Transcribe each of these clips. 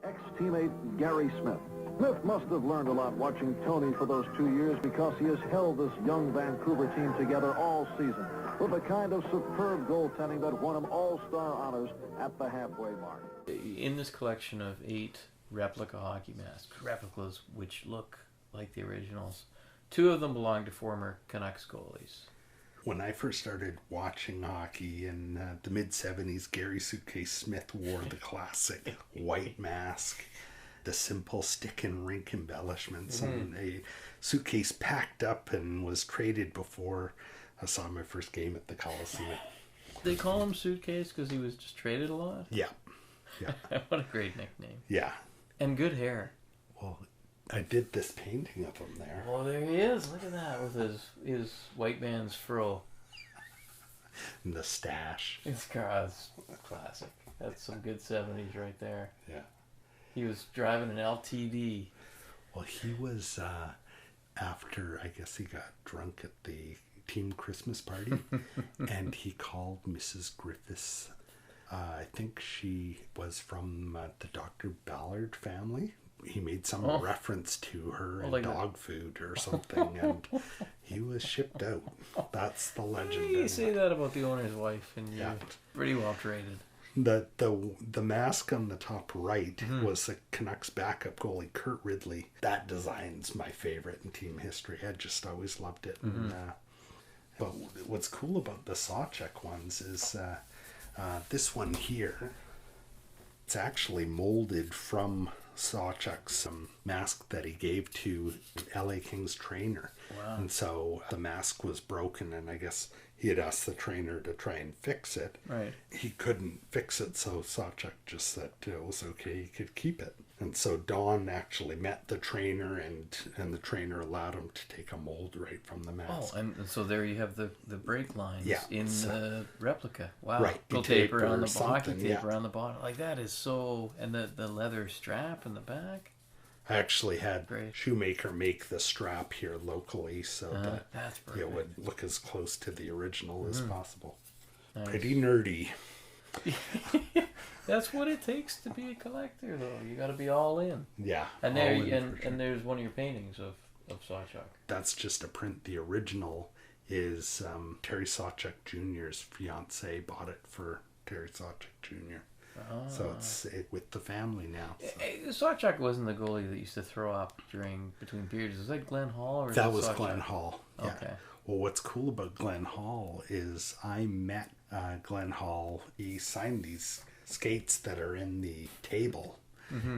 ex-teammate Gary Smith. Smith must have learned a lot watching Tony for those 2 years because he has held this young Vancouver team together all season with a kind of superb goaltending that won him all-star honors at the halfway mark. In this collection of 8 replica hockey masks, replicas which look like the originals, 2 of them belong to former Canucks goalies. When I first started watching hockey in the mid-70s, Gary Suitcase Smith wore the classic white mask, the simple stick and rink embellishments, and a Suitcase packed up and was traded before I saw my first game at the Coliseum. They call him Suitcase because he was just traded a lot? Yeah. What a great nickname. Yeah. And good hair. Well, I did this painting of him there. Oh, there he is. Look at that with his white man's fro. And the stash. It's classic. That's some good 70s right there. Yeah. He was driving an LTD. Well, he was, after, I guess he got drunk at the team Christmas party, and he called Mrs. Griffiths. I think she was from the Dr. Ballard family. He made some reference to her and like dog food or something, and he was shipped out. That's the legend. You say that about the owner's wife, and you're pretty well traded. The mask on the top right was the Canucks backup goalie, Kurt Ridley. That design's my favorite in team history. I just always loved it. And, but what's cool about the Sawcheck ones is this one here, it's actually molded from Sawcheck's mask that he gave to LA Kings trainer. Wow. And so the mask was broken, and I guess he had asked the trainer to try and fix it. Right. He couldn't fix it, so Sawcheck just said it was okay, he could keep it. And so Don actually met the trainer, and the trainer allowed him to take a mold right from the mask. Oh, and so there you have the brake lines in the replica. Wow. Right. Little tape around the something, hockey tape around the bottom. Like, that is so... And the leather strap in the back. I actually had Great. Shoemaker make the strap here locally so that that's it would look as close to the original as possible. Nice. Pretty nerdy. That's what it takes to be a collector, though. You got to be all in. Yeah. And all there, in for sure. and there's one of your paintings of Sawchuck. That's just a print. The original is Terry Sawchuck Jr.'s fiance bought it for Terry Sawchuck Jr. So it's with the family now. So. Sawchuck wasn't the goalie that used to throw up between periods. Was that Glenn Hall? Or that was Sawchuck? Glenn Hall. Yeah. Okay. Well, what's cool about Glenn Hall is I met Glenn Hall. He signed these skates that are in the table.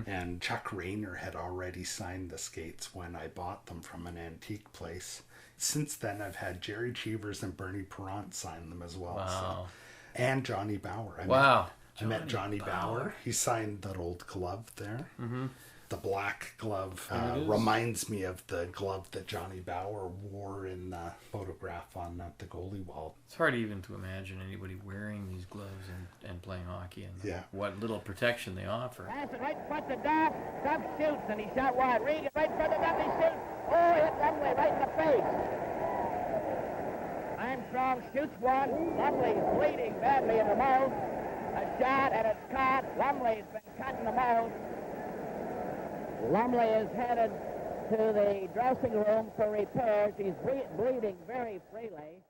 And Chuck Rayner had already signed the skates when I bought them from an antique place. Since then, I've had Jerry Cheevers and Bernie Perrant sign them as well. Wow. So. And Johnny Bauer. I met Johnny Bauer. He signed that old glove there. The black glove reminds me of the glove that Johnny Bauer wore in the photograph on the goalie wall. It's hard even to imagine anybody wearing these gloves and playing hockey and what little protection they offer. Pass it right in front of Duff. Duff shoots and he shot wide. Regan right in front of Duff. He shoots. Oh, hit Lumley right in the face. Armstrong shoots one. Lumley's bleeding badly in the mouth. A shot and it's caught. Lumley's been cut in the mouth. Lumley is headed to the dressing room for repairs. He's bleeding very freely.